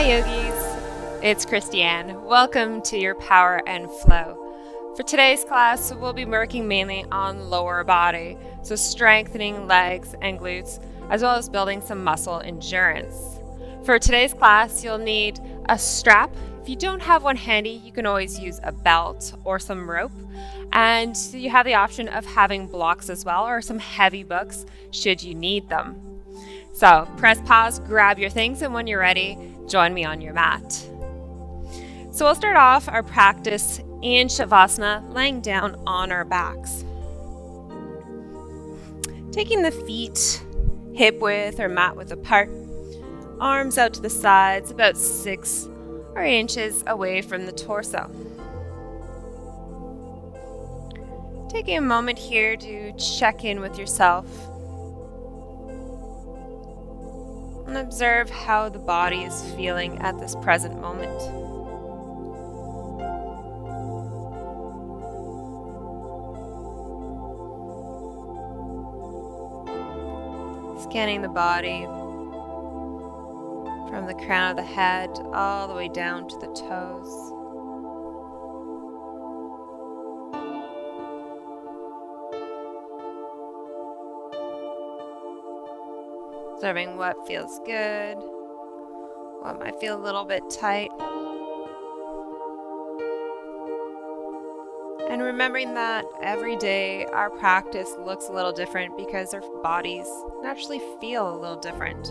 Yogis, it's Christiane. Welcome to your Power and Flow. For today's class, we'll be working mainly on lower body, so strengthening legs and glutes, as well as building some muscle endurance. For today's class, you'll need a strap. If you don't have one handy, you can always use a belt or some rope. And you have the option of having blocks as well, or some heavy books should you need them. So press pause, grab your things, and when you're ready, join me on your mat. So we'll start off our practice in Shavasana, laying down on our backs. Taking the feet hip width or mat width apart, arms out to the sides about 6 or 8 inches away from the torso. Taking a moment here to check in with yourself and observe how the body is feeling at this present moment. Scanning the body from the crown of the head all the way down to the toes. Observing what feels good, what might feel a little bit tight. And remembering that every day our practice looks a little different because our bodies naturally feel a little different.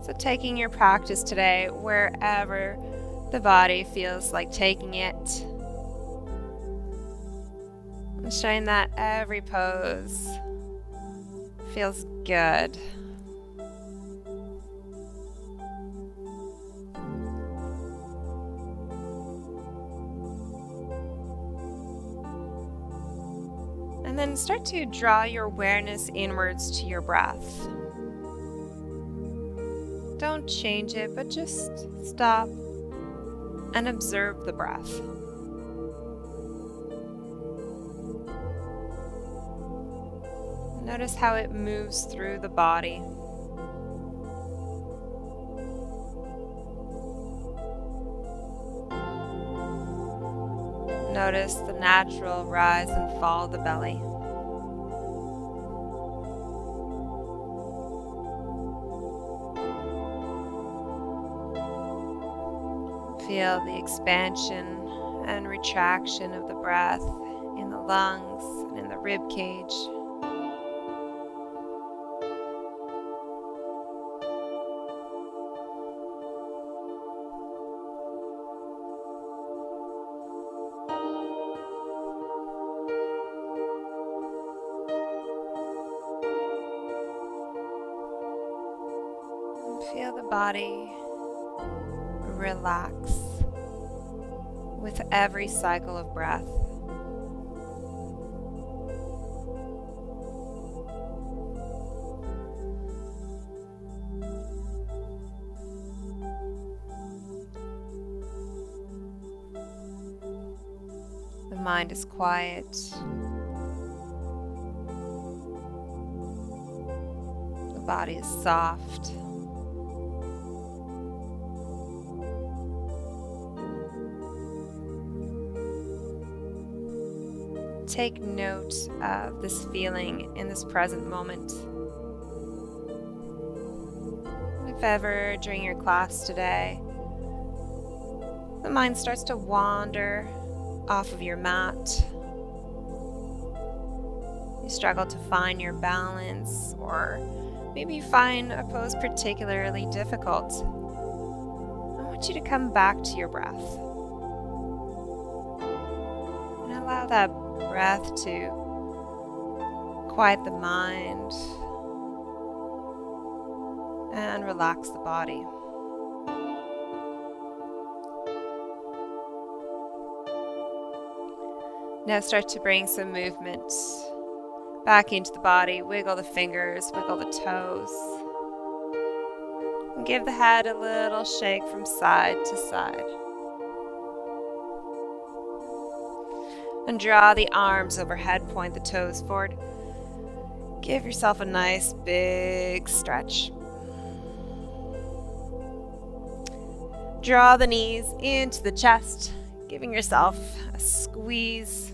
So taking your practice today wherever the body feels like taking it. Ensuring that every pose feels good. And then start to draw your awareness inwards to your breath. Don't change it, but just stop and observe the breath. Notice how it moves through the body. Notice the natural rise and fall of the belly. Feel the expansion and retraction of the breath in the lungs and in the rib cage. Feel the body relax with every cycle of breath. The mind is quiet. The body is soft. Take note of this feeling in this present moment. And if ever during your class today, the mind starts to wander off of your mat, you struggle to find your balance, or maybe you find a pose particularly difficult, I want you to come back to your breath and allow that breath to quiet the mind and relax the body. Now start to bring some movement back into the body. Wiggle the fingers, wiggle the toes. And give the head a little shake from side to side. And draw the arms overhead, point the toes forward. Give yourself a nice big stretch. Draw the knees into the chest, giving yourself a squeeze.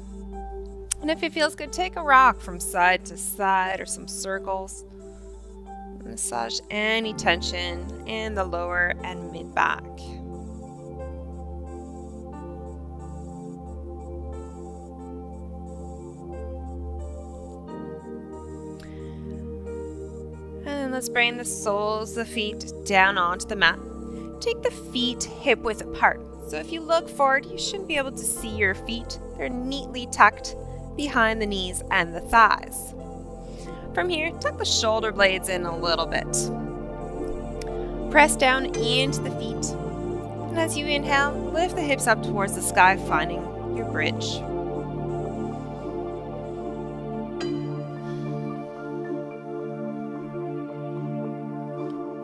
And if it feels good, take a rock from side to side or some circles. Massage any tension in the lower and mid back. And let's bring the soles of the feet down onto the mat. Take the feet hip width apart. So if you look forward, you shouldn't be able to see your feet. They're neatly tucked behind the knees and the thighs. From here, tuck the shoulder blades in a little bit. Press down into the feet. And as you inhale, lift the hips up towards the sky, finding your bridge.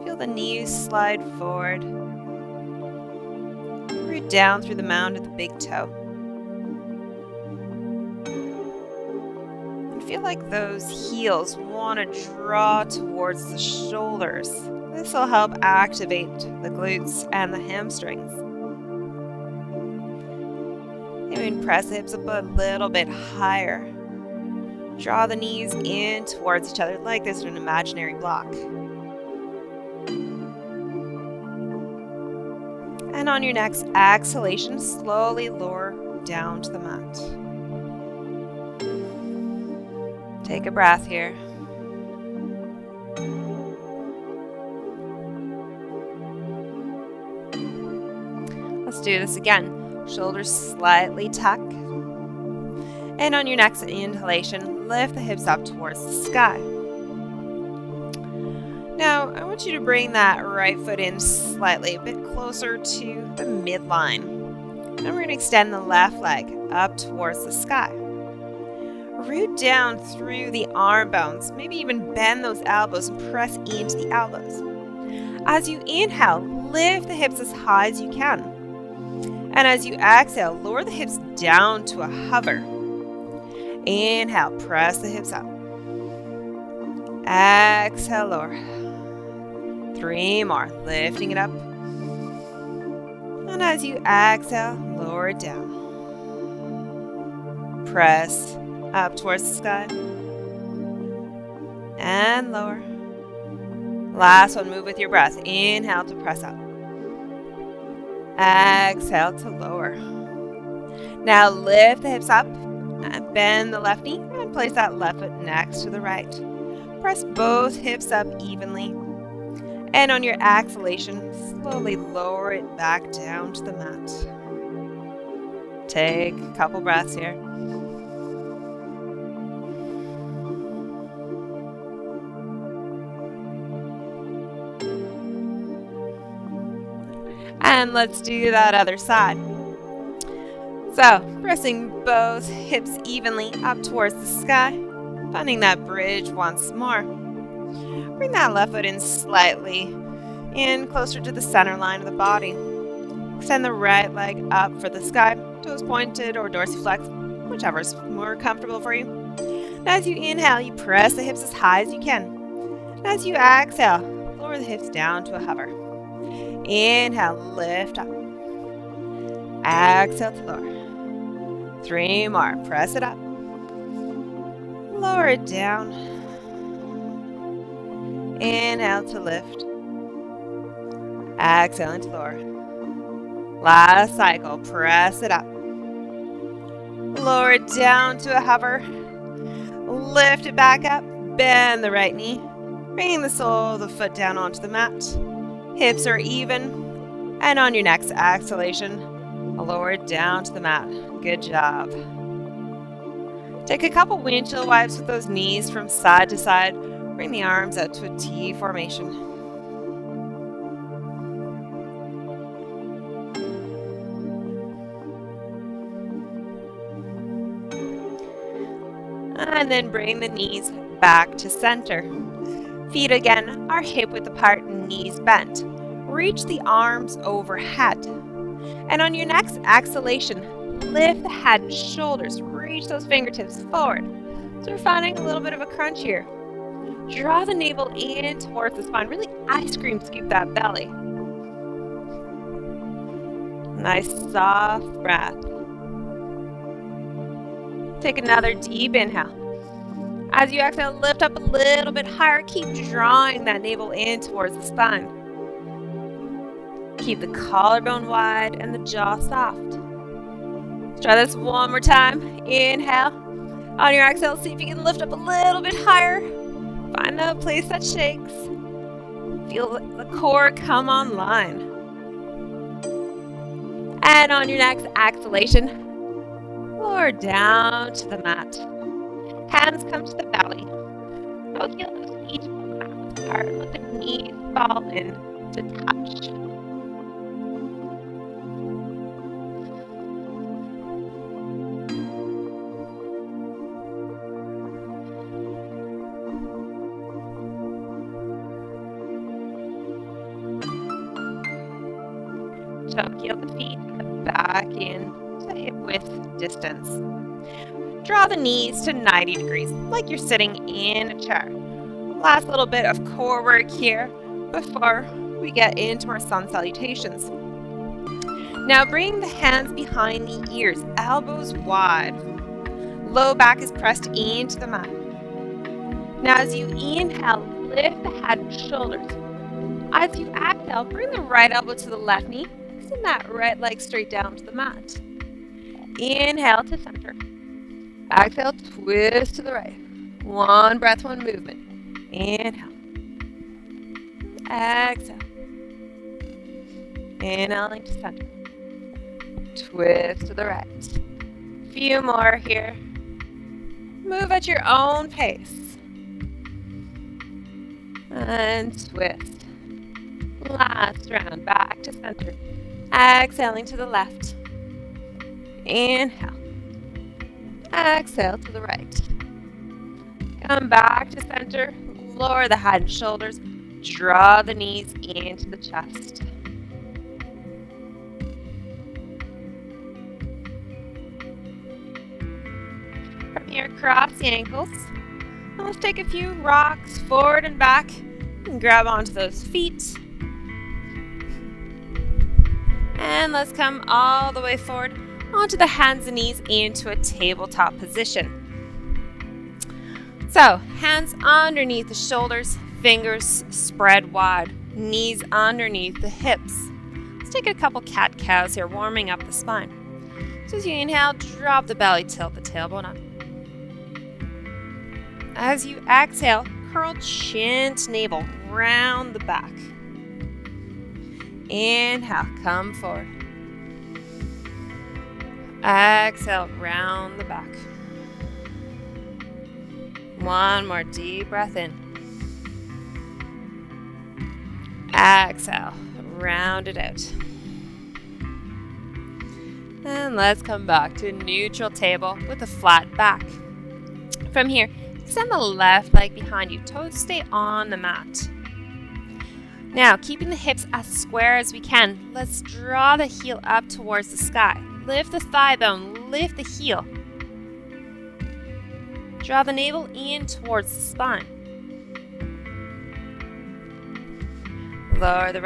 Feel the knees slide forward. Root down through the mound of the big toe. Feel like those heels want to draw towards the shoulders. This will help activate the glutes and the hamstrings. Even press the hips up a little bit higher. Draw the knees in towards each other like this in an imaginary block. And on your next exhalation, slowly lower down to the mat. Take a breath here. Let's do this again. Shoulders slightly tuck. And on your next inhalation, lift the hips up towards the sky. Now, I want you to bring that right foot in slightly, a bit closer to the midline. And we're going to extend the left leg up towards the sky. Root down through the arm bones, maybe even bend those elbows and press into the elbows. As you inhale, lift the hips as high as you can. And as you exhale, lower the hips down to a hover. Inhale, press the hips up. Exhale, lower. 3 more, lifting it up. And as you exhale, lower it down. Press up towards the sky. And lower. Last one, move with your breath. Inhale to press up. Exhale to lower. Now lift the hips up and bend the left knee and place that left foot next to the right. Press both hips up evenly. And on your exhalation, slowly lower it back down to the mat. Take a couple breaths here. And let's do that other side. So, pressing both hips evenly up towards the sky, finding that bridge once more. Bring that left foot in slightly, in closer to the center line of the body. Extend the right leg up for the sky, toes pointed or dorsiflex, whichever is more comfortable for you. And as you inhale, you press the hips as high as you can. And as you exhale, lower the hips down to a hover. Inhale, lift up. Exhale to lower. 3 more, press it up. Lower it down. Inhale to lift. Exhale into lower. Last cycle, press it up. Lower it down to a hover. Lift it back up. Bend the right knee. Bringing the sole of the foot down onto the mat. Hips are even. And on your next exhalation, lower it down to the mat. Good job. Take a couple windshield wipes with those knees from side to side. Bring the arms out to a T formation. And then bring the knees back to center. Feet again are hip width apart and knees bent. Reach the arms overhead. And on your next exhalation, lift the head and shoulders. Reach those fingertips forward. So we're finding a little bit of a crunch here. Draw the navel in towards the spine. Really ice cream scoop that belly. Nice soft breath. Take another deep inhale. As you exhale, lift up a little bit higher. Keep drawing that navel in towards the spine. Keep the collarbone wide and the jaw soft. Let's try this one more time. Inhale. On your exhale, see if you can lift up a little bit higher. Find a place that shakes. Feel the core come online. And on your next exhalation, lower down to the mat. Hands come to the belly. I'll heel those feet apart. Let the knees fall in to touch. Choke heel the feet back in to hip width distance. Draw the knees to 90 degrees, like you're sitting in a chair. Last little bit of core work here before we get into our sun salutations. Now bring the hands behind the ears, elbows wide. Low back is pressed into the mat. Now as you inhale, lift the head and shoulders. As you exhale, bring the right elbow to the left knee. Send that right leg straight down to the mat. Inhale to center. Exhale, twist to the right. One breath, one movement. Inhale. Exhale. Inhaling to center. Twist to the right. Few more here. Move at your own pace. And twist. Last round, back to center. Exhaling to the left. Inhale. Exhale to the right. Come back to center. Lower the head and shoulders. Draw the knees into the chest. From here, cross the ankles. And let's take a few rocks forward and back. And grab onto those feet. And let's come all the way forward onto the hands and knees into a tabletop position. So, hands underneath the shoulders, fingers spread wide, knees underneath the hips. Let's take a couple cat-cows here, warming up the spine. So as you inhale, drop the belly, tilt the tailbone up. As you exhale, curl chin to navel, round the back. Inhale, come forward. Exhale, round the back. One more deep breath in. Exhale, round it out. And let's come back to neutral table with a flat back. From here, extend the left leg behind you. Toes stay on the mat. Now, keeping the hips as square as we can, let's draw the heel up towards the sky. Lift the thigh bone, lift the heel. Draw the navel in towards the spine. Lower the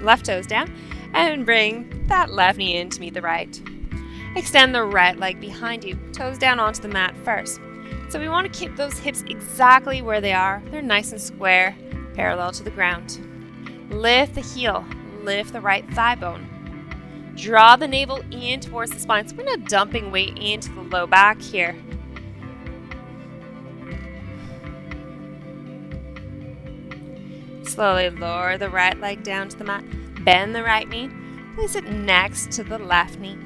left toes down, and bring that left knee in to meet the right. Extend the right leg behind you, toes down onto the mat first. So we want to keep those hips exactly where they are. They're nice and square, parallel to the ground. Lift the heel, lift the right thigh bone. Draw the navel in towards the spine, so we're not dumping weight into the low back here. Slowly lower the right leg down to the mat. Bend the right knee. Place it next to the left knee.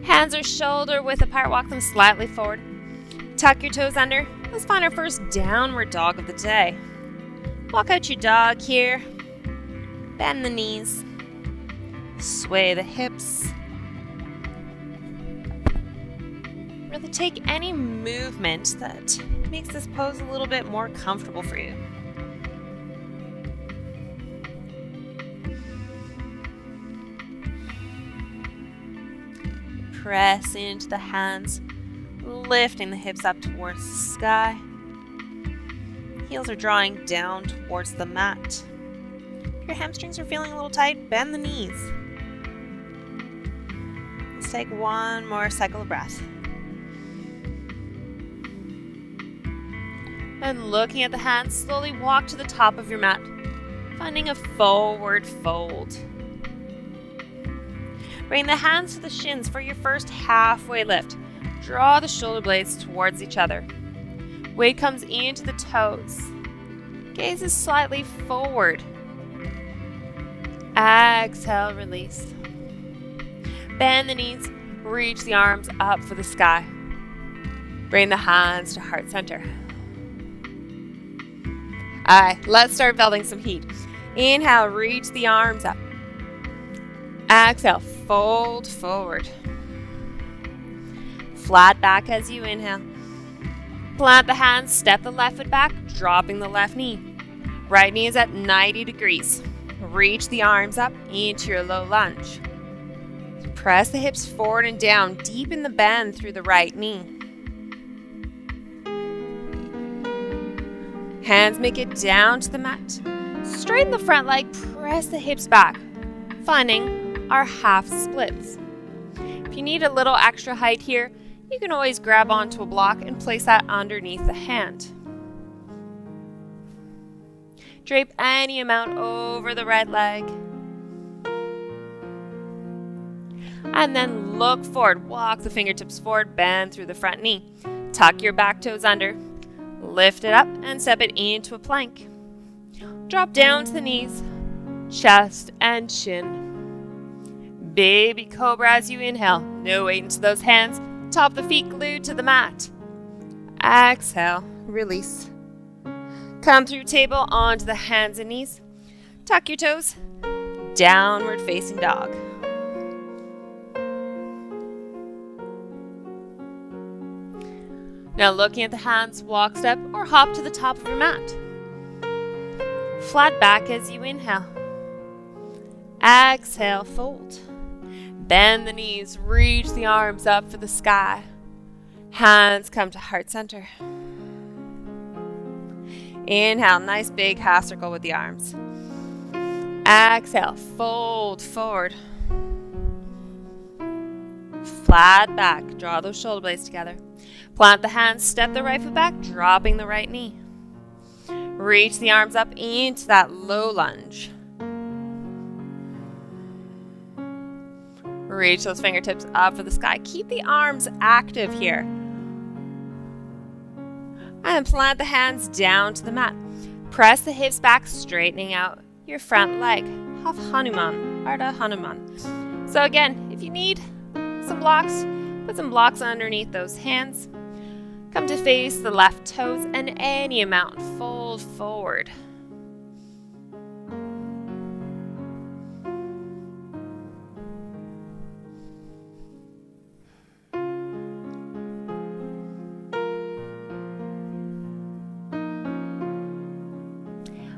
Hands are shoulder width apart. Walk them slightly forward. Tuck your toes under. Let's find our first downward dog of the day. Walk out your dog here. Bend the knees. Sway the hips. Really take any movement that makes this pose a little bit more comfortable for you. Press into the hands, lifting the hips up towards the sky. Heels are drawing down towards the mat. If your hamstrings are feeling a little tight, bend the knees. Let's take one more cycle of breath. And looking at the hands, slowly walk to the top of your mat, finding a forward fold. Bring the hands to the shins for your first halfway lift. Draw the shoulder blades towards each other. Weight comes into the toes. Gaze is slightly forward. Exhale, release. Bend the knees, reach the arms up for the sky. Bring the hands to heart center. Alright, let's start building some heat. Inhale, reach the arms up. Exhale, fold forward. Flat back as you inhale. Plant the hands, step the left foot back, dropping the left knee. Right knee is at 90 degrees. Reach the arms up into your low lunge. Press the hips forward and down, deepen the bend through the right knee. Hands make it down to the mat. Straighten the front leg, press the hips back, finding our half splits. If you need a little extra height here, you can always grab onto a block and place that underneath the hand. Drape any amount over the right leg. And then look forward, walk the fingertips forward, bend through the front knee. Tuck your back toes under. Lift it up and step it into a plank. Drop down to the knees, chest and chin. Baby cobra as you inhale. No weight into those hands. Top of the feet glued to the mat. Exhale, release. Come through table onto the hands and knees. Tuck your toes. Downward facing dog. Now looking at the hands, walk, step, or hop to the top of your mat. Flat back as you inhale. Exhale, fold. Bend the knees, reach the arms up for the sky. Hands come to heart center. Inhale, nice big half circle with the arms. Exhale, fold forward. Flat back, draw those shoulder blades together. Plant the hands, step the right foot back, dropping the right knee. Reach the arms up into that low lunge. Reach those fingertips up for the sky. Keep the arms active here. And plant the hands down to the mat. Press the hips back, straightening out your front leg. Half Hanuman, Ardha Hanuman. So again, if you need some blocks, put some blocks underneath those hands. Come to face the left toes and any amount fold forward.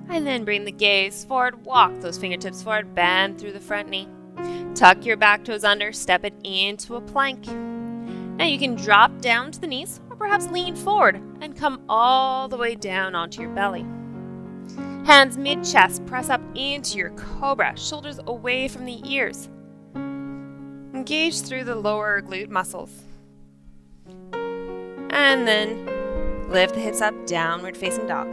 And then bring the gaze forward, walk those fingertips forward, bend through the front knee. Tuck your back toes under, step it into a plank. Now you can drop down to the knees or perhaps lean forward and come all the way down onto your belly. Hands mid-chest, press up into your cobra, shoulders away from the ears. Engage through the lower glute muscles. And then lift the hips up, downward facing dog.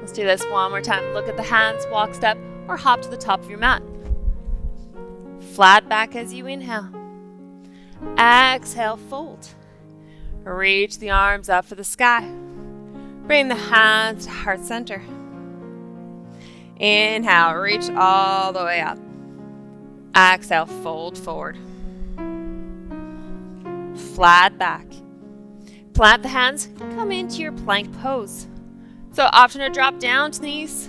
Let's do this one more time. Look at the hands, walk, step, or hop to the top of your mat. Flat back as you inhale. Exhale, fold. Reach the arms up for the sky. Bring the hands to heart center. Inhale, reach all the way up. Exhale, fold forward. Flat back. Plant the hands, come into your plank pose. So option to drop down to the knees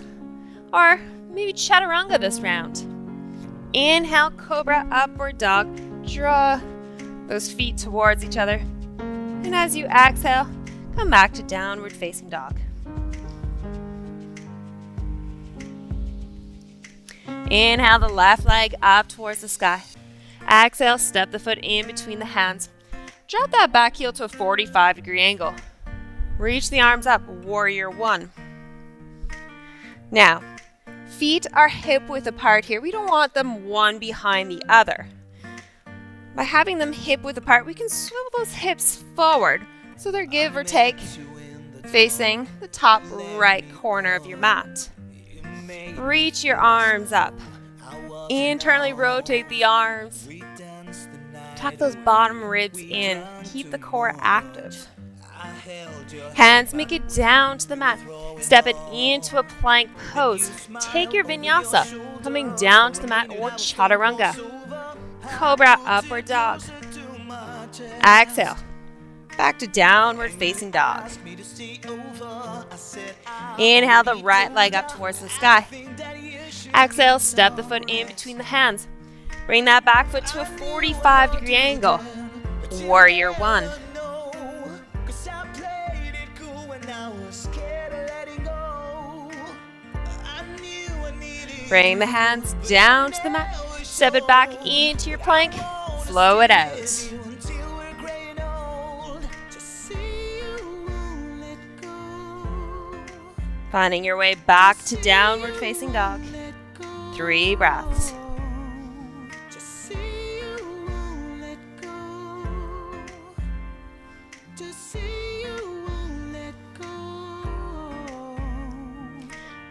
or maybe chaturanga this round. Inhale, cobra, upward dog. Draw those feet towards each other. And as you exhale, come back to downward facing dog. Inhale the left leg up towards the sky. Exhale, step the foot in between the hands. Drop that back heel to a 45-degree angle. Reach the arms up, warrior one. Now, feet are hip width apart here. We don't want them one behind the other. By having them hip width apart, we can swivel those hips forward so they're give or take facing the top right corner of your mat. Reach your arms up. Internally rotate the arms. Tuck those bottom ribs in. Keep the core active. Hands make it down to the mat. Step it into a plank pose. Take your vinyasa, coming down to the mat, or chaturanga. Cobra, upward dog. Exhale. Back to downward facing dog. Inhale the right leg up towards the sky. Exhale, step the foot in between the hands. Bring that back foot to a 45-degree angle. Warrior one. Bring the hands down to the mat. Step it back into your plank. Flow it out. Finding your way back to downward facing dog. 3 breaths.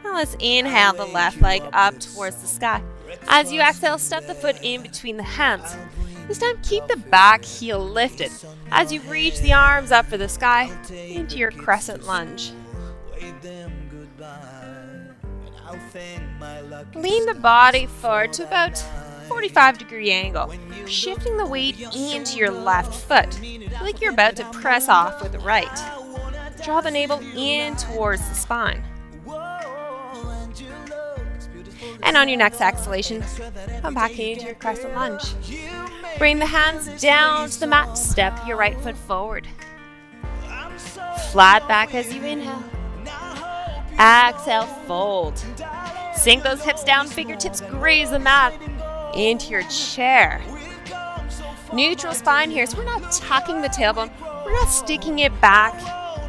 Now let's inhale the left leg up towards the sky. As you exhale, step the foot in between the hands. This time, keep the back heel lifted as you reach the arms up for the sky into your crescent lunge. Lean the body forward to about 45-degree angle, shifting the weight into your left foot, like you're about to press off with the right. Draw the navel in towards the spine. And on your next exhalation, come back into your crescent lunge. Bring the hands down to the mat, step your right foot forward. Flat back as you inhale. Exhale, fold. Sink those hips down, fingertips graze the mat into your chair. Neutral spine here, so we're not tucking the tailbone, we're not sticking it back.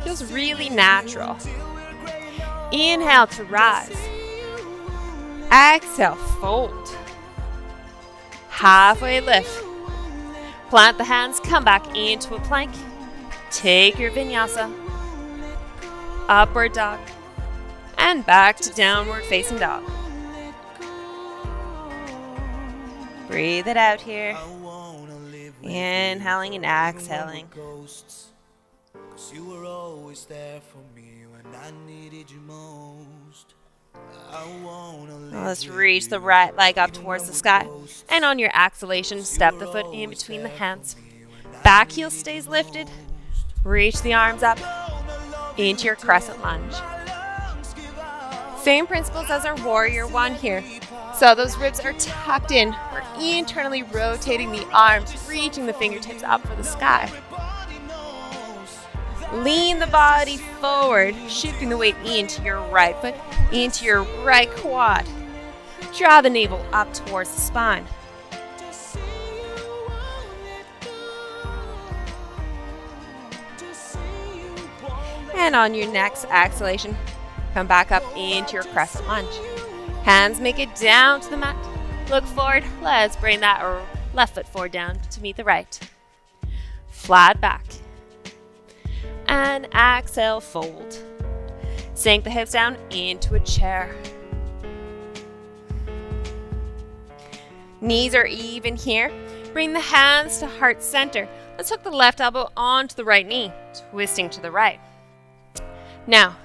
Feels really natural. Inhale to rise. Exhale, fold. Halfway lift. Plant the hands, come back into a plank. Take your vinyasa. Upward dog. And back to downward facing dog. Breathe it out here. Inhaling and exhaling. You were always there for me when I needed you most. Now let's reach the right leg up towards the sky. And on your exhalation, step the foot in between the hands. Back heel stays lifted. Reach the arms up into your crescent lunge. Same principles as our warrior one here. So those ribs are tucked in. We're internally rotating the arms, reaching the fingertips up for the sky. Lean the body forward, shifting the weight into your right foot, into your right quad. Draw the navel up towards the spine. And on your next exhalation, come back up into your crescent lunge. Hands make it down to the mat. Look forward. Let's bring that left foot forward down to meet the right. Flat back. And exhale, fold. Sink the hips down into a chair. Knees are even here. Bring the hands to heart center. Let's hook the left elbow onto the right knee, twisting to the right. Now,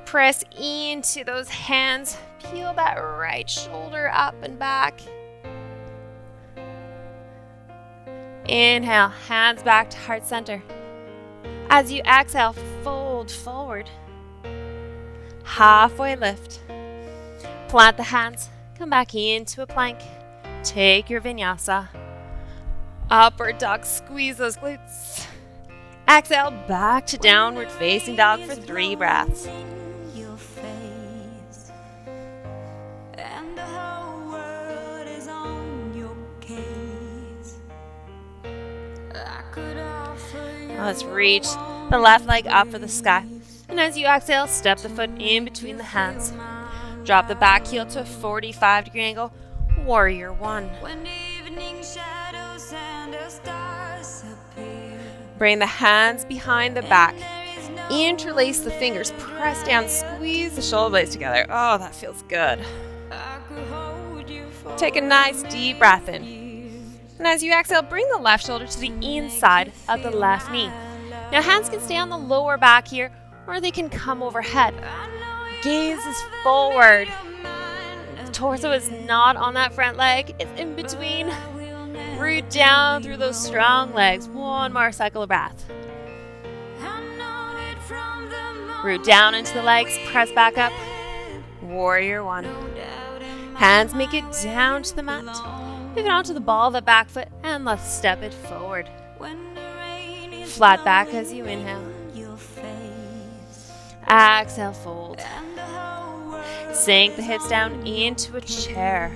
press into those hands. Peel that right shoulder up and back. Inhale, hands back to heart center. As you exhale, fold forward. Halfway lift. Plant the hands. Come back into a plank. Take your vinyasa. Upward dog. Squeeze those glutes. Exhale, back to downward facing dog for 3 breaths. Let's reach the left leg up for the sky. And And as you exhale, step the foot in between the hands. Drop the back heel to a 45-degree angle, warrior one. Bring the hands behind the back. Interlace the fingers, press down, squeeze the shoulder blades together. Oh, that feels good. Take a nice deep breath in. And as you exhale, bring the left shoulder to the inside of the left knee. Now hands can stay on the lower back here, or they can come overhead. Gaze is forward. The torso is not on that front leg, it's in between. Root down through those strong legs. One more cycle of breath. Root down into the legs, press back up. Warrior one. Hands make it down to the mat. Pivot onto the ball of the back foot and let's step it forward. Flat back as you inhale. Exhale, fold. Sink the hips down into a chair.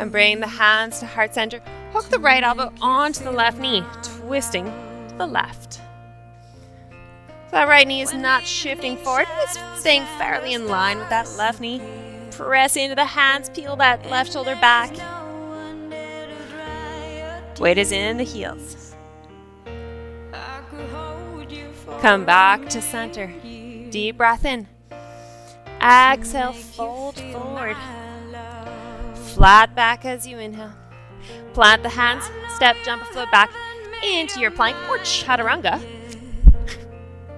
And bring the hands to heart center. Hook the right elbow onto the left knee, twisting to the left. So that right knee is not shifting forward, it's staying fairly in line with that left knee. Press into the hands, peel that left shoulder back. Weight is in the heels. Come back to center. Deep breath in. Exhale, fold forward. Flat back as you inhale. Plant the hands, step, jump, or float back into your plank or chaturanga.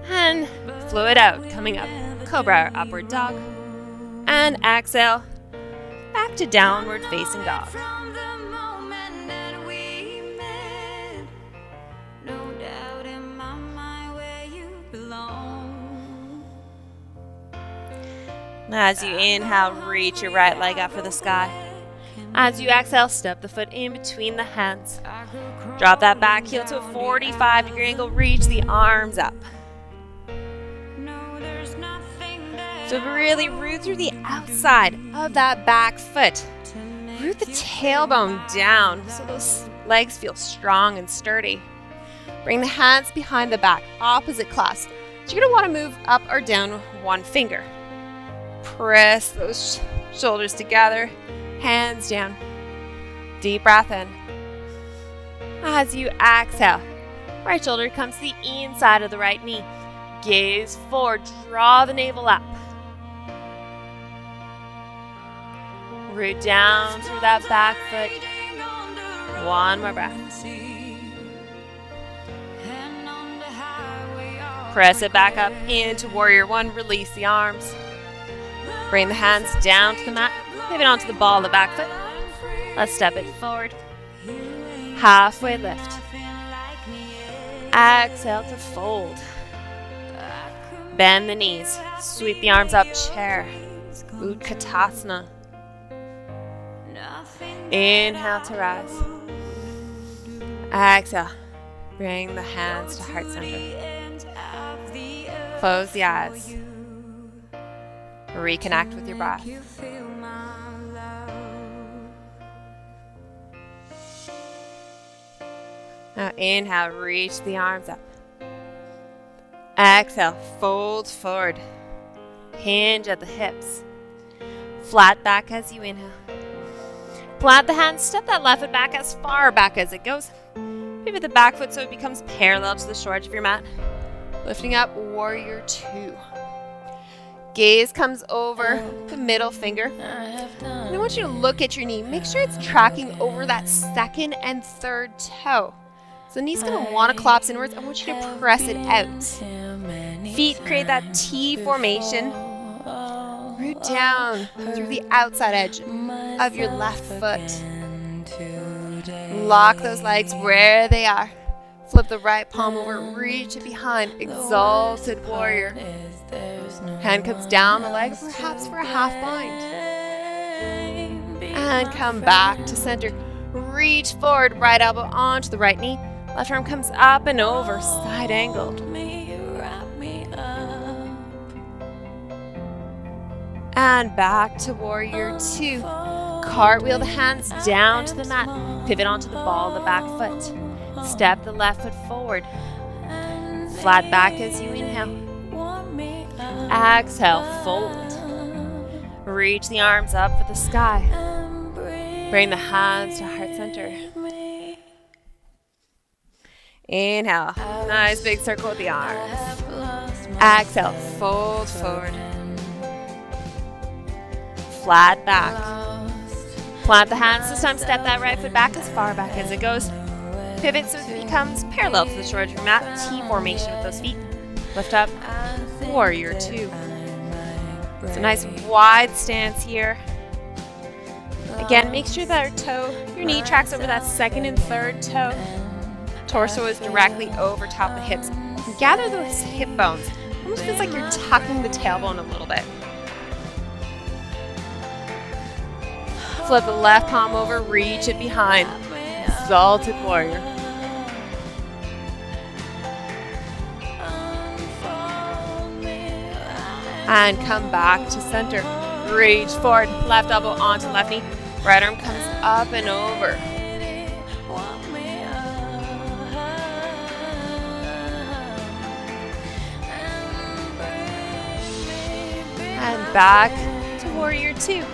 And flow it out, coming up. Cobra or upward dog. And exhale, back to downward facing dog. As you inhale, reach your right leg up for the sky. As you exhale, step the foot in between the hands. Drop that back heel to a 45-degree angle, reach the arms up. So really root through the outside of that back foot. Root the tailbone down so those legs feel strong and sturdy. Bring the hands behind the back, opposite clasp. So you're going to want to move up or down one finger. Press those shoulders together, hands down. Deep breath in. As you exhale, right shoulder comes to the inside of the right knee. Gaze forward, draw the navel up. Root down through that back foot. One more breath. Press it back up into warrior one, release the arms. Bring the hands down to the mat, pivot onto the ball of the back foot. Let's step it forward. Halfway lift. Exhale to fold. Bend the knees, sweep the arms up, chair. Utkatasana. Inhale to rise. Exhale. Bring the hands to heart center. Close the eyes. Reconnect with your breath. Now inhale, reach the arms up. Exhale, fold forward. Hinge at the hips. Flat back as you inhale. Plant the hands, step that left foot back as far back as it goes. Pivot the back foot so it becomes parallel to the short edge of your mat. Lifting up, warrior two. Gaze comes over the middle finger. And I want you to look at your knee. Make sure it's tracking over that second and third toe. So the knee's going to want to collapse inwards. I want you to press it out. Feet create that T formation. Root down through the outside edge of your left foot. Lock those legs where they are. Flip the right palm over, reach it behind, exalted warrior. Hand comes down the leg, perhaps for a half bind. And come back to center. Reach forward, right elbow onto the right knee. Left arm comes up and over, side angled. And back to warrior two. Cartwheel the hands down to the mat. Pivot onto the ball of the back foot. Step the left foot forward. Flat back as you inhale. Exhale, fold. Reach the arms up for the sky. Bring the hands to heart center. Inhale, nice big circle with the arms. Exhale, fold forward. Flat back. Plant the hands. This time step that right foot back as far back as it goes. Pivot so it becomes parallel to the shore of your mat. T formation with those feet. Lift up. Warrior 2. It's a nice wide stance here. Again, make sure that your knee tracks over that second and third toe. Torso is directly over top the hips. Gather those hip bones. Almost feels like you're tucking the tailbone a little bit. Flip the left palm over, reach it behind. Exalted warrior. And come back to center. Reach forward, left elbow onto left knee. Right arm comes up and over. And back to warrior 2.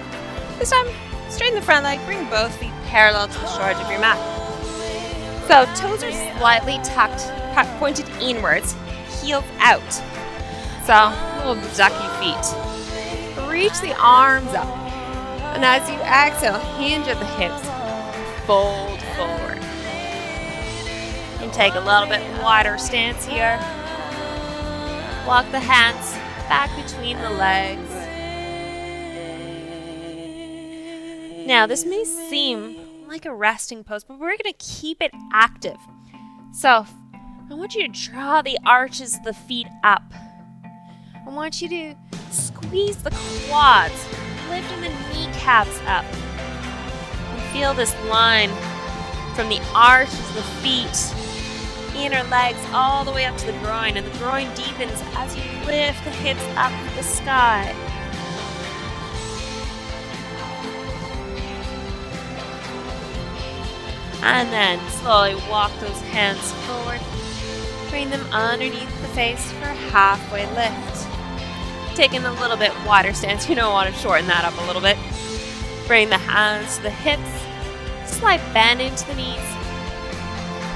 This time, straighten the front leg, bring both feet parallel to the shore edge of your mat. So toes are slightly tucked, pointed inwards, heels out. So little ducky feet. Reach the arms up. And as you exhale, hinge at the hips. Fold forward. And take a little bit wider stance here. Walk the hands back between the legs. Now, this may seem like a resting pose, but we're going to keep it active. So, I want you to draw the arches of the feet up. I want you to squeeze the quads, lifting the kneecaps up. And feel this line from the arches of the feet, inner legs, all the way up to the groin. And the groin deepens as you lift the hips up to the sky. And then slowly walk those hands forward. Bring them underneath the face for a halfway lift. Taking a little bit wider stance. You don't want to shorten that up a little bit. Bring the hands to the hips. Slight bend into the knees.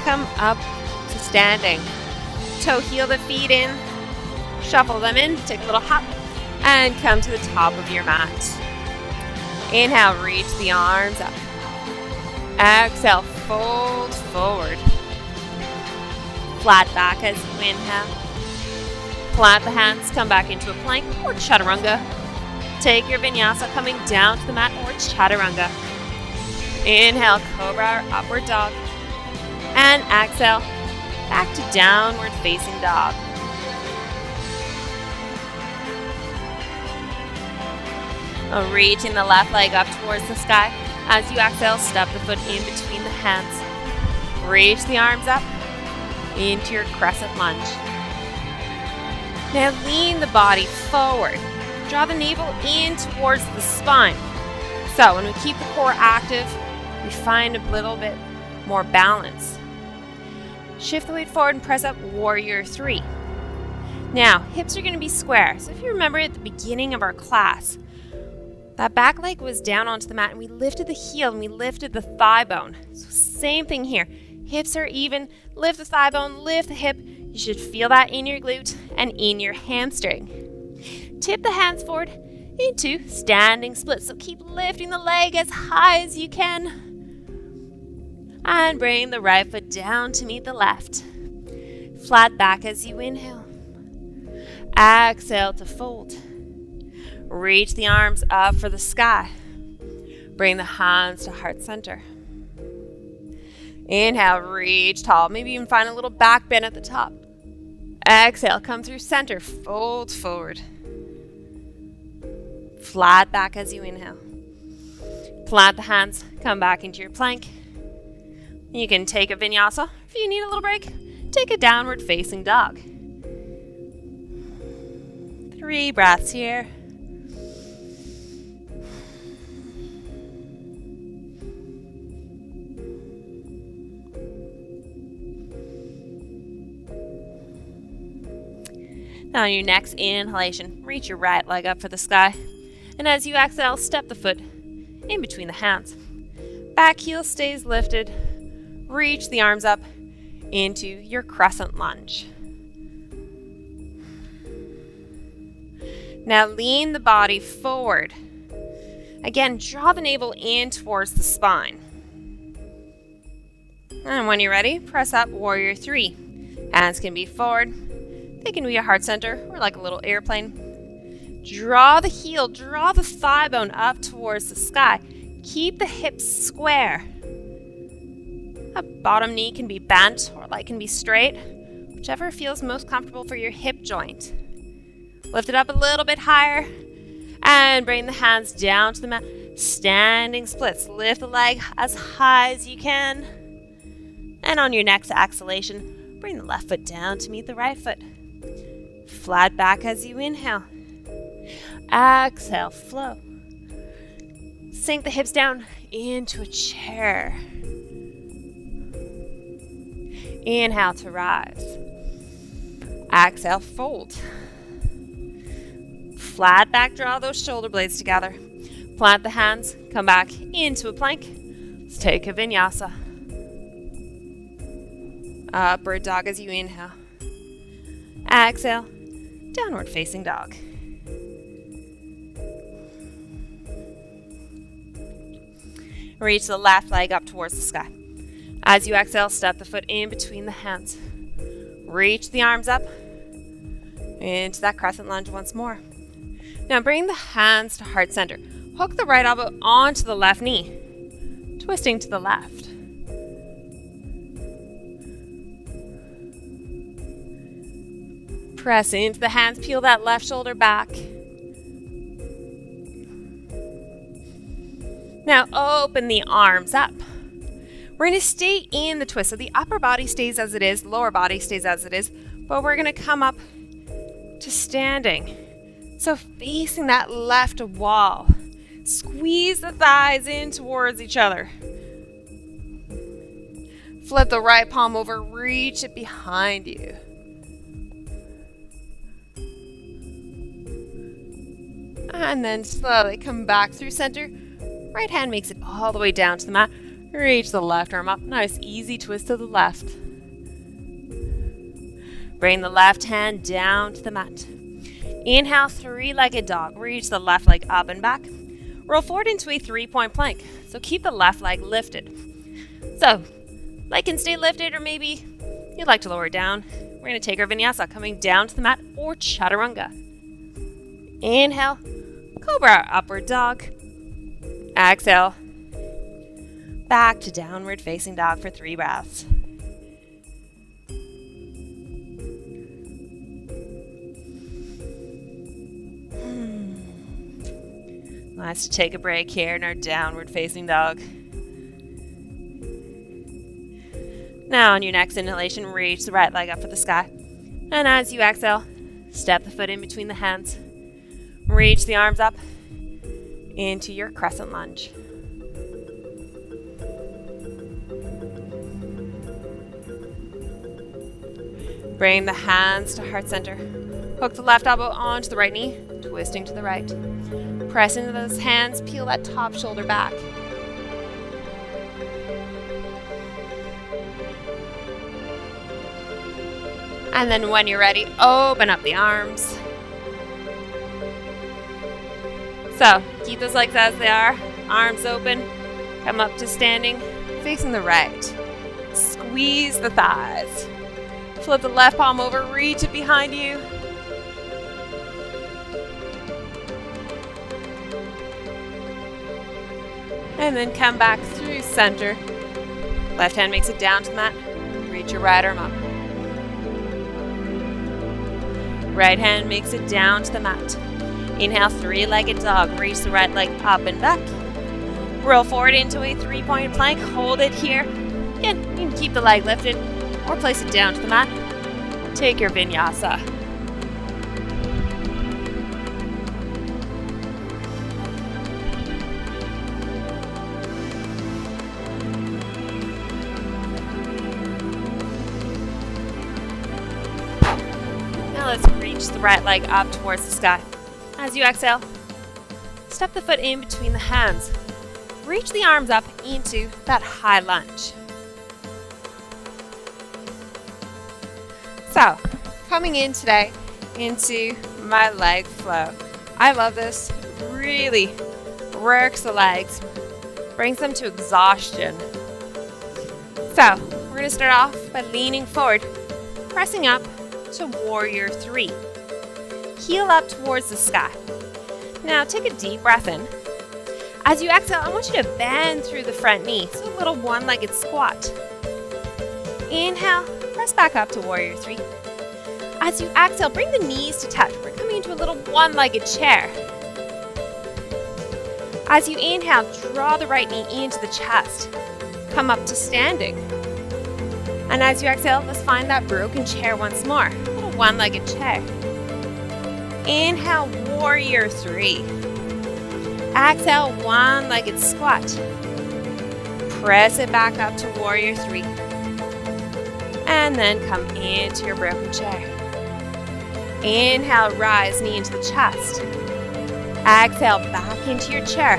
Come up to standing. Toe heel the feet in. Shuffle them in. Take a little hop. And come to the top of your mat. Inhale, reach the arms up. Exhale, fold forward. Flat back as you inhale. Plant the hands, come back into a plank or chaturanga. Take your vinyasa coming down to the mat or chaturanga. Inhale, cobra or upward dog. And exhale, back to downward facing dog. Reaching the left leg up towards the sky. As you exhale, step the foot in between the hands. Reach the arms up into your crescent lunge. Now lean the body forward. Draw the navel in towards the spine. So when we keep the core active, we find a little bit more balance. Shift the weight forward and press up warrior 3. Now, hips are going to be square. So if you remember at the beginning of our class, that back leg was down onto the mat and we lifted the heel and we lifted the thigh bone. So same thing here. Hips are even. Lift the thigh bone, lift the hip. You should feel that in your glute and in your hamstring. Tip the hands forward into standing split. So keep lifting the leg as high as you can. And bring the right foot down to meet the left. Flat back as you inhale. Exhale to fold. Reach the arms up for the sky. Bring the hands to heart center. Inhale, reach tall. Maybe even find a little back bend at the top. Exhale, come through center. Fold forward. Flat back as you inhale. Plant the hands. Come back into your plank. You can take a vinyasa. If you need a little break, take a downward facing dog. 3 breaths here. Now on your next inhalation, reach your right leg up for the sky. And as you exhale, step the foot in between the hands. Back heel stays lifted. Reach the arms up into your crescent lunge. Now lean the body forward. Again, draw the navel in towards the spine. And when you're ready, press up Warrior 3. Hands can be forward. They can be a heart center or like a little airplane. Draw the heel, draw the thigh bone up towards the sky. Keep the hips square. A bottom knee can be bent or leg can be straight, whichever feels most comfortable for your hip joint. Lift it up a little bit higher and bring the hands down to the mat. Standing splits. Lift the leg as high as you can. And on your next exhalation, bring the left foot down to meet the right foot. Flat back as you inhale. Exhale, flow. Sink the hips down into a chair. Inhale to rise. Exhale, fold. Flat back, draw those shoulder blades together. Plant the hands, come back into a plank. Let's take a vinyasa. Upward dog as you inhale. Exhale, downward facing dog. Reach the left leg up towards the sky. As you exhale, step the foot in between the hands. Reach the arms up into that crescent lunge once more. Now bring the hands to heart center. Hook the right elbow onto the left knee, twisting to the left. Press into the hands, peel that left shoulder back. Now open the arms up. We're going to stay in the twist. So the upper body stays as it is, lower body stays as it is, but we're going to come up to standing. So facing that left wall. Squeeze the thighs in towards each other. Flip the right palm over, reach it behind you. And then slowly come back through center. Right hand makes it all the way down to the mat. Reach the left arm up. Nice easy twist to the left. Bring the left hand down to the mat. Inhale, three-legged dog. Reach the left leg up and back. Roll forward into a three-point plank. So keep the left leg lifted. So, leg can stay lifted or maybe you'd like to lower it down. We're going to take our vinyasa coming down to the mat or chaturanga. Inhale, cobra, upward dog. Exhale, back to downward facing dog for 3 breaths. Nice to take a break here in our downward facing dog. Now on your next inhalation, reach the right leg up for the sky. And as you exhale, step the foot in between the hands. Reach the arms up into your crescent lunge. Bring the hands to heart center. Hook the left elbow onto the right knee, twisting to the right. Press into those hands, peel that top shoulder back. And then when you're ready, open up the arms. So, keep those legs as they are, arms open, come up to standing, facing the right. Squeeze the thighs. Flip the left palm over, reach it behind you. And then come back through center. Left hand makes it down to the mat. Reach your right arm up. Right hand makes it down to the mat. Inhale, three-legged dog. Reach the right leg up and back. Roll forward into a three-point plank. Hold it here. Again, you can keep the leg lifted or place it down to the mat. Take your vinyasa. let's reach the right leg up towards the sky. As you exhale, step the foot in between the hands. Reach the arms up into that high lunge. So, coming in today into my leg flow. I love this. Really works the legs, brings them to exhaustion. So, we're going to start off by leaning forward, pressing up to warrior 3. Heel up towards the sky. Now take a deep breath in. As you exhale, I want you to bend through the front knee, so a little one-legged squat. Inhale, press back up to warrior 3. As you exhale, bring the knees to touch. We're coming into a little one-legged chair. As you inhale, draw the right knee into the chest. Come up to standing. And as you exhale, let's find that broken chair once more. A little one-legged chair. Inhale, warrior 3. Exhale, one-legged squat. Press it back up to warrior 3. And then come into your broken chair. Inhale, rise, knee into the chest. Exhale, back into your chair.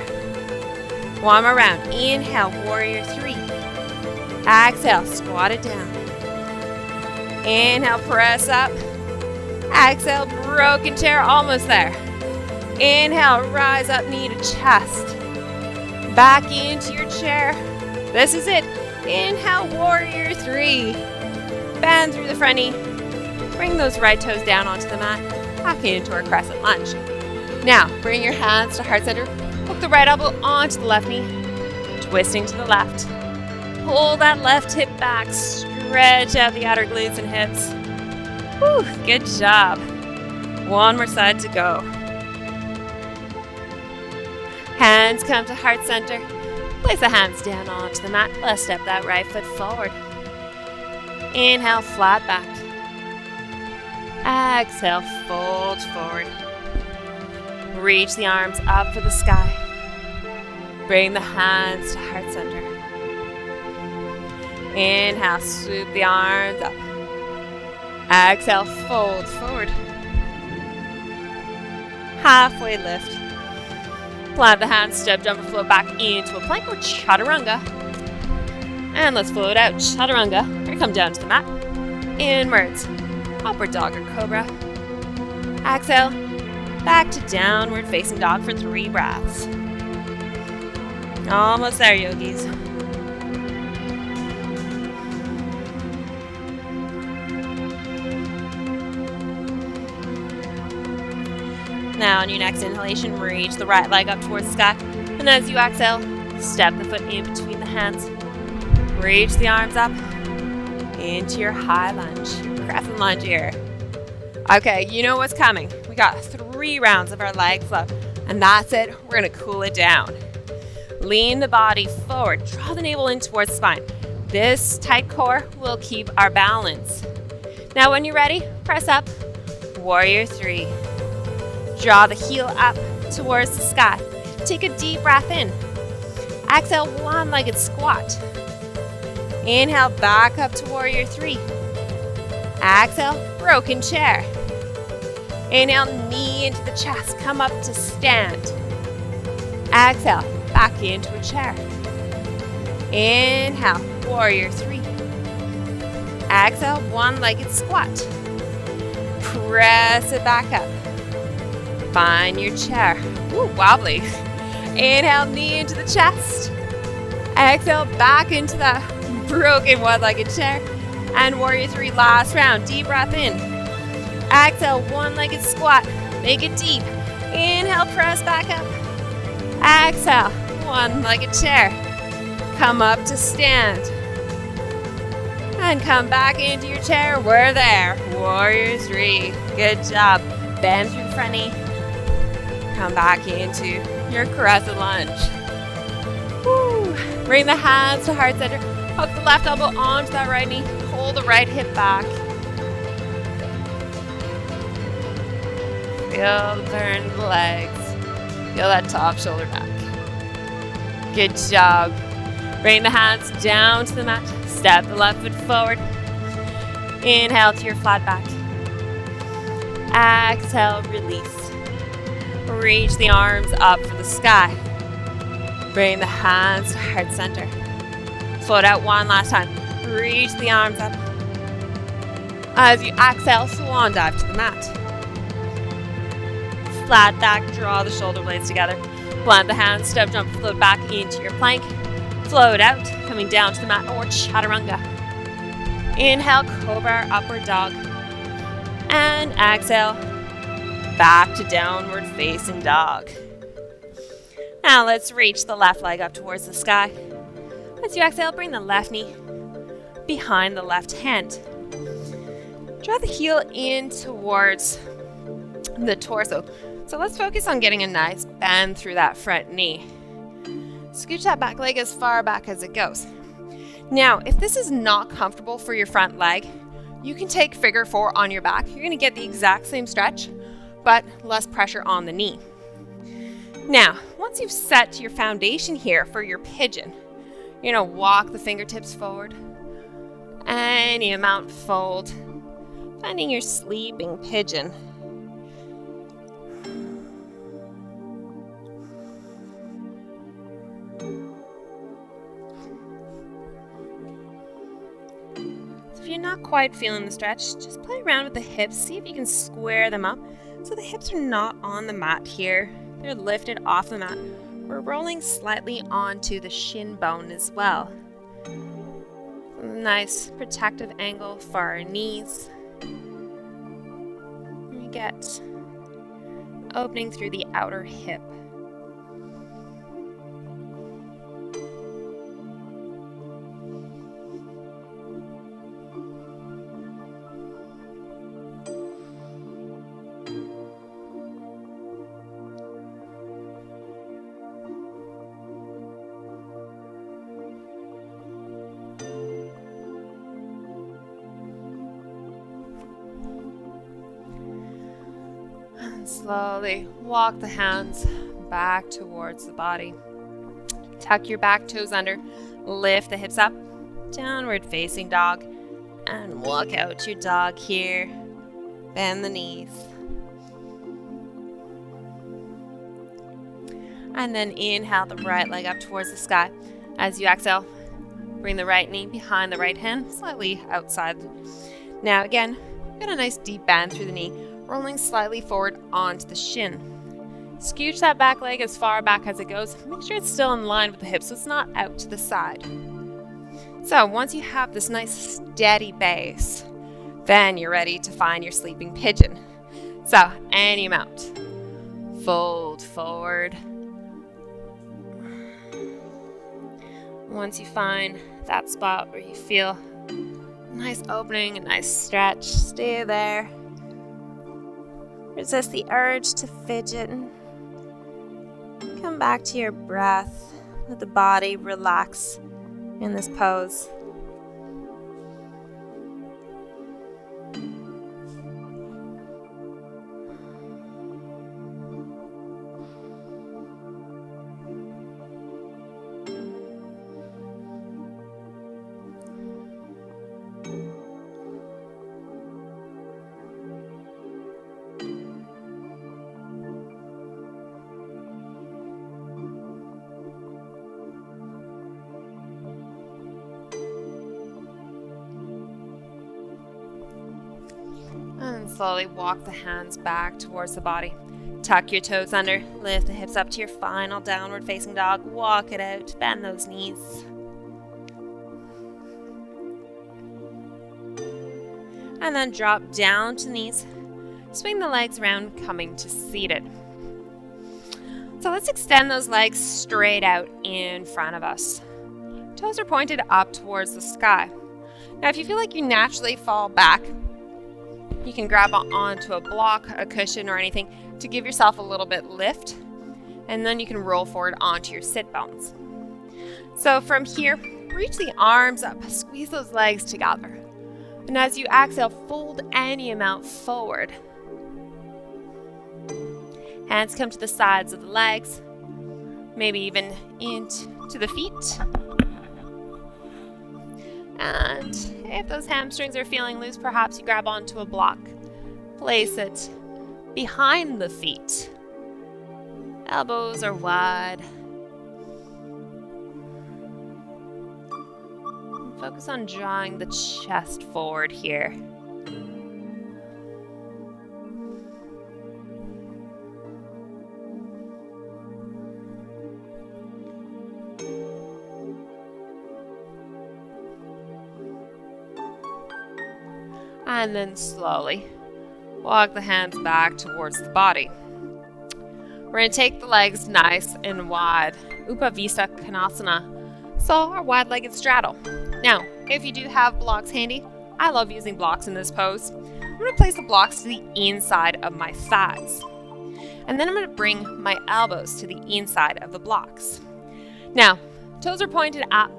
One more round. Inhale, warrior 3. Exhale, squat it down. Inhale, press up. Exhale, broken chair, almost there. Inhale, rise up, knee to chest. Back into your chair. This is it. Inhale, warrior 3. Bend through the front knee. Bring those right toes down onto the mat. Back into our crescent lunge. Now, bring your hands to heart center. Hook the right elbow onto the left knee. Twisting to the left. Pull that left hip back. Stretch out the outer glutes and hips. Whew, good job. One more side to go. Hands come to heart center. Place the hands down onto the mat. Let's step that right foot forward. Inhale, flat back. Exhale, fold forward. Reach the arms up for the sky. Bring the hands to heart center. Inhale, swoop the arms up. Exhale, fold forward. Halfway lift. Plant the hands, step, jump, or float back into a plank or chaturanga. And let's float out, chaturanga. Here, come down to the mat. Inwards, upward dog or cobra. Exhale, back to downward facing dog for 3 breaths. Almost there, yogis. Now on your next inhalation, reach the right leg up towards the sky. And as you exhale, step the foot in between the hands. Reach the arms up into your high lunge. Crescent lunge here. Okay, you know what's coming. We got 3 rounds of our leg flow. And that's it. We're going to cool it down. Lean the body forward. Draw the navel in towards the spine. This tight core will keep our balance. Now when you're ready, press up. Warrior 3. Draw the heel up towards the sky. Take a deep breath in. Exhale, one-legged squat. Inhale, back up to warrior 3. Exhale, broken chair. Inhale, knee into the chest. Come up to stand. Exhale, back into a chair. Inhale, warrior 3. Exhale, one-legged squat. Press it back up. Find your chair. Ooh, wobbly. Inhale, knee into the chest. Exhale, back into that broken one-legged chair. And warrior 3, last round. Deep breath in. Exhale, one-legged squat. Make it deep. Inhale, press back up. Exhale, one-legged chair. Come up to stand. And come back into your chair. We're there. Warrior 3. Good job. Bend through the front knee. Come back into your crescent lunge. Woo. Bring the hands to heart center. Hook the left elbow onto that right knee. Pull the right hip back. Feel the burn in the legs. Feel that top shoulder back. Good job. Bring the hands down to the mat. Step the left foot forward. Inhale to your flat back. Exhale, release. Reach the arms up for the sky. Bring the hands to heart center. Float out one last time. Reach the arms up. As you exhale, swan dive to the mat. Flat back, draw the shoulder blades together. Plant the hands, step, jump, float back into your plank. Float out, coming down to the mat or chaturanga. Inhale, cobra, upward dog. And exhale, back to downward facing dog. Now let's reach the left leg up towards the sky. As you exhale, bring the left knee behind the left hand. Draw the heel in towards the torso. So let's focus on getting a nice bend through that front knee. Scooch that back leg as far back as it goes. Now, if this is not comfortable for your front leg, you can take figure 4 on your back. You're going to get the exact same stretch, but less pressure on the knee. Now, once you've set your foundation here for your pigeon, you're going to walk the fingertips forward. Any amount fold, finding your sleeping pigeon. If you're not quite feeling the stretch, just play around with the hips. See if you can square them up so the hips are not on the mat here. They're lifted off the mat. We're rolling slightly onto the shin bone as well. Nice protective angle for our knees. We get opening through the outer hip. Slowly walk the hands back towards the body. Tuck your back toes under, lift the hips up, downward facing dog, and walk out your dog here. Bend the knees. And then inhale the right leg up towards the sky. As you exhale, bring the right knee behind the right hand, slightly outside. Now again, get a nice deep bend through the knee, rolling slightly forward onto the shin. Scooch that back leg as far back as it goes. Make sure it's still in line with the hips so it's not out to the side. So once you have this nice steady base, then you're ready to find your sleeping pigeon. So any amount. Fold forward. Once you find that spot where you feel a nice opening, a nice stretch, stay there. Resist the urge to fidget. Come back to your breath. Let the body relax in this pose. And slowly walk the hands back towards the body. Tuck your toes under, lift the hips up to your final downward facing dog, walk it out, bend those knees. And then drop down to the knees, swing the legs around, coming to seated. So let's extend those legs straight out in front of us. Toes are pointed up towards the sky. Now if you feel like you naturally fall back, you can grab onto a block, a cushion, or anything to give yourself a little bit lift, and then you can roll forward onto your sit bones. So from here, reach the arms up, squeeze those legs together. And as you exhale, fold any amount forward. Hands come to the sides of the legs, maybe even into the feet. And if those hamstrings are feeling loose, perhaps you grab onto a block. Place it behind the feet. Elbows are wide. Focus on drawing the chest forward here. And then slowly walk the hands back towards the body. We're going to take the legs nice and wide. Upavista Konasana. So our wide-legged straddle. Now, if you do have blocks handy, I love using blocks in this pose. I'm going to place the blocks to the inside of my thighs. And then I'm going to bring my elbows to the inside of the blocks. Now, toes are pointed up,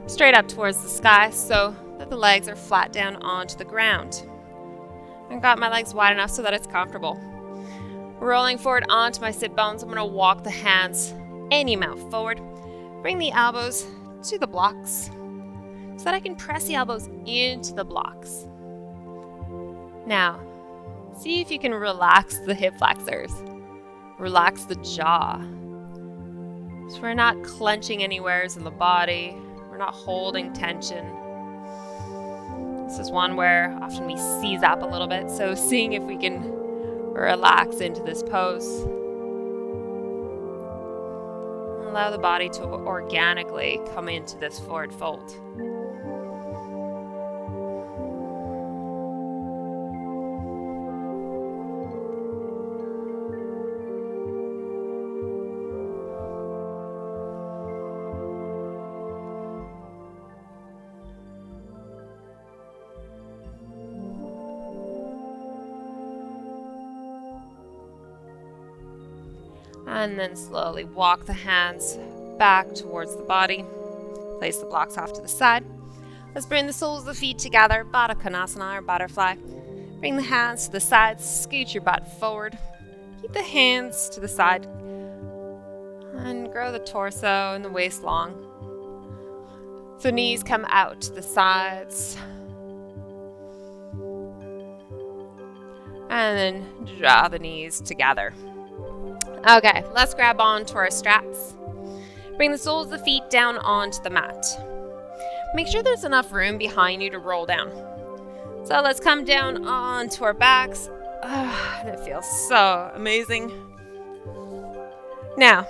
straight up towards the sky so that the legs are flat down onto the ground. I've got my legs wide enough so that it's comfortable. Rolling forward onto my sit bones, I'm going to walk the hands any amount forward. Bring the elbows to the blocks so that I can press the elbows into the blocks. Now, see if you can relax the hip flexors. Relax the jaw. So we're not clenching anywhere in the body. We're not holding tension. This is one where often we seize up a little bit, so seeing if we can relax into this pose. Allow the body to organically come into this forward fold. And then slowly walk the hands back towards the body. Place the blocks off to the side. Let's bring the soles of the feet together, Baddha Konasana or butterfly. Bring the hands to the sides, scoot your butt forward. Keep the hands to the side. And grow the torso and the waist long. So knees come out to the sides. And then draw the knees together. Okay, let's grab onto our straps. Bring the soles of the feet down onto the mat. Make sure there's enough room behind you to roll down. So let's come down onto our backs. And it feels so amazing. Now,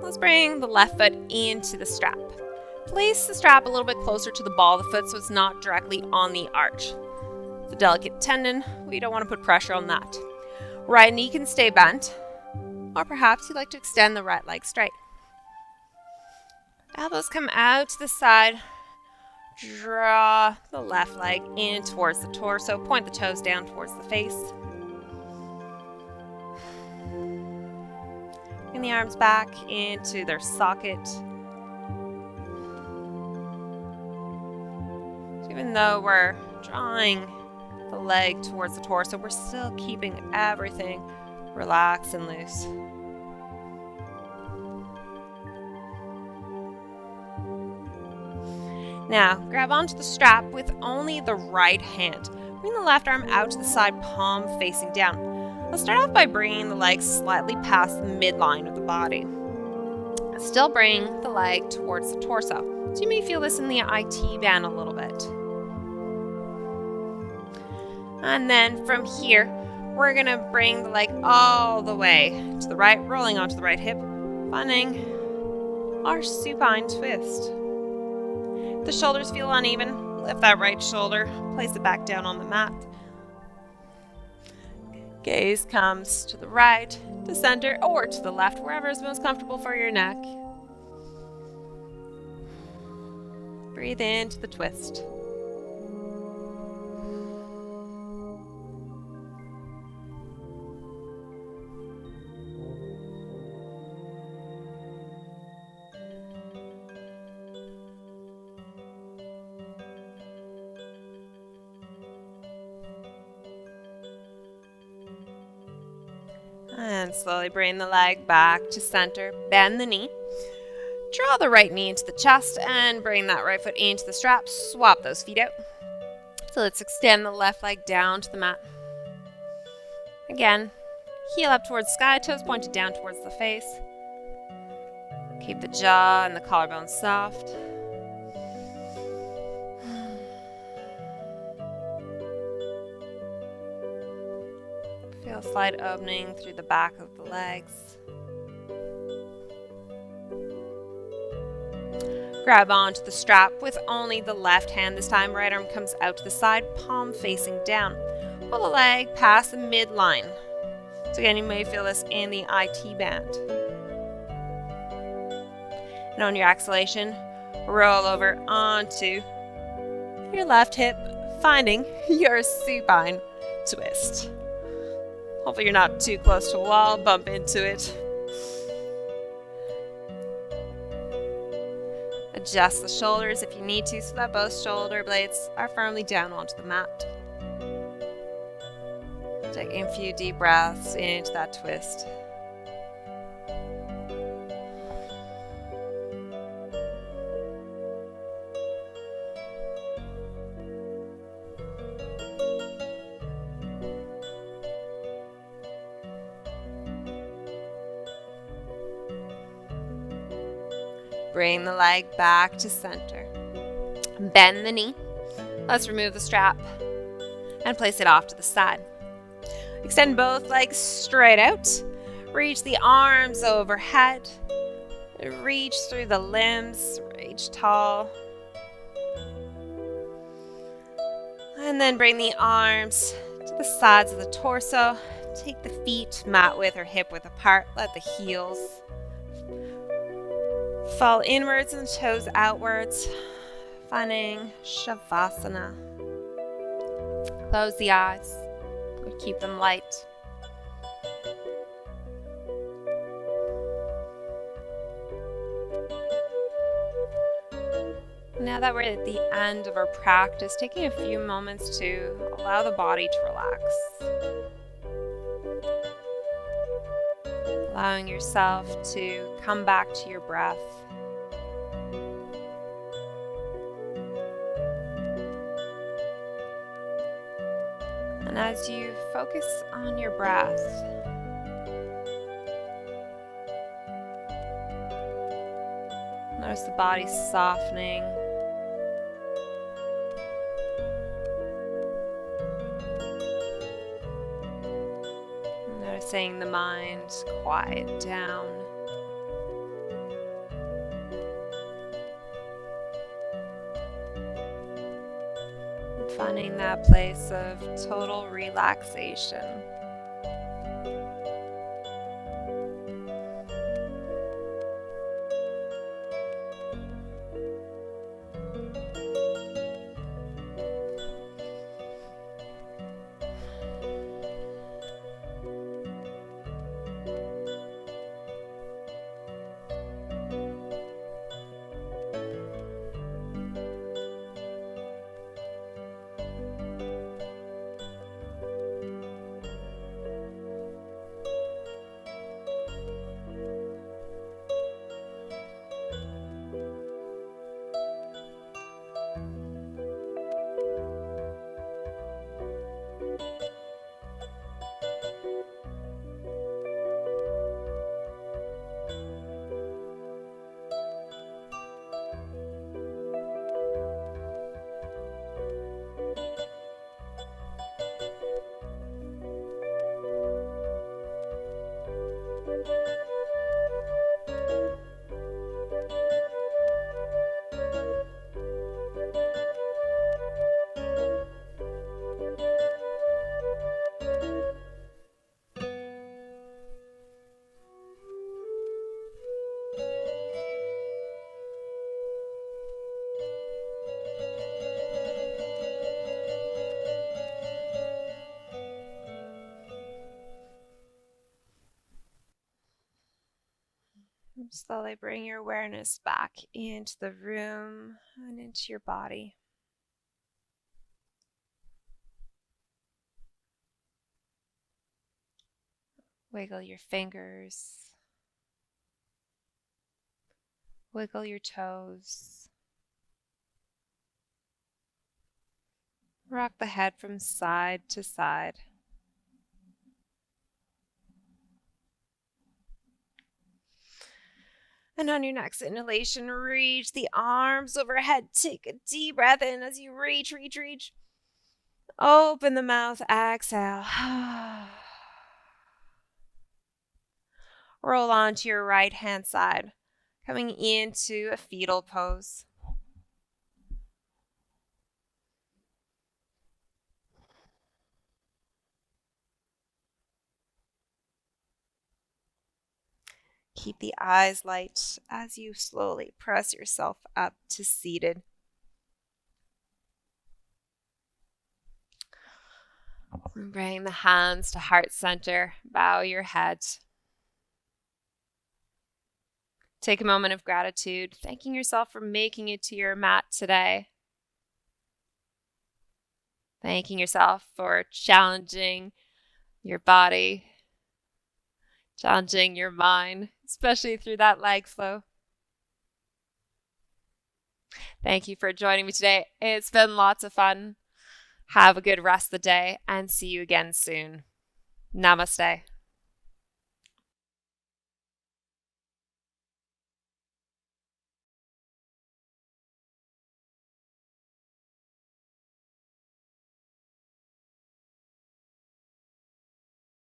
let's bring the left foot into the strap. Place the strap a little bit closer to the ball of the foot so it's not directly on the arch. It's a delicate tendon. We don't want to put pressure on that. Right knee can stay bent. Or perhaps you'd like to extend the right leg straight. Elbows come out to the side. Draw the left leg in towards the torso. Point the toes down towards the face. Bring the arms back into their socket. Even though we're drawing the leg towards the torso, we're still keeping everything relaxed and loose. Now, grab onto the strap with only the right hand. Bring the left arm out to the side, palm facing down. Let's start off by bringing the legs slightly past the midline of the body. Still bring the leg towards the torso. So you may feel this in the IT band a little bit. And then from here, we're going to bring the leg all the way to the right, rolling onto the right hip, finding our supine twist. If the shoulders feel uneven, lift that right shoulder, place it back down on the mat. Gaze comes to the right, to center, or to the left, wherever is most comfortable for your neck. Breathe into the twist. And slowly bring the leg back to center. Bend the knee. Draw the right knee into the chest and bring that right foot into the strap. Swap those feet out. So let's extend the left leg down to the mat. Again, heel up towards the sky, toes pointed down towards the face. Keep the jaw and the collarbone soft. Feel a slight opening through the back of the legs. Grab onto the strap with only the left hand this time. Right arm comes out to the side, palm facing down. Pull the leg past the midline. So again, you may feel this in the IT band. And on your exhalation, roll over onto your left hip, finding your supine twist. Hopefully you're not too close to a wall, bump into it. Adjust the shoulders if you need to so that both shoulder blades are firmly down onto the mat. Taking a few deep breaths into that twist. Bring the leg back to center. Bend the knee. Let's remove the strap and place it off to the side. Extend both legs straight out. Reach the arms overhead. Reach through the limbs. Reach tall. And then bring the arms to the sides of the torso. Take the feet mat width or hip width apart. Let the heels fall inwards and the toes outwards, finding Shavasana. Close the eyes, keep them light. Now that we're at the end of our practice, taking a few moments to allow the body to relax. Allowing yourself to come back to your breath. And as you focus on your breath, notice the body softening. Noticing the mind quiet down. And finding that place of total relaxation. Slowly bring your awareness back into the room and into your body. Wiggle your fingers. Wiggle your toes. Rock the head from side to side. And on your next inhalation, reach the arms overhead. Take a deep breath in as you reach. Open the mouth, exhale. Roll onto your right hand side, coming into a fetal pose. Keep the eyes light as you slowly press yourself up to seated. Bring the hands to heart center. Bow your head. Take a moment of gratitude, thanking yourself for making it to your mat today. Thanking yourself for challenging your body, challenging your mind, especially through that leg flow. Thank you for joining me today. It's been lots of fun. Have a good rest of the day and see you again soon. Namaste.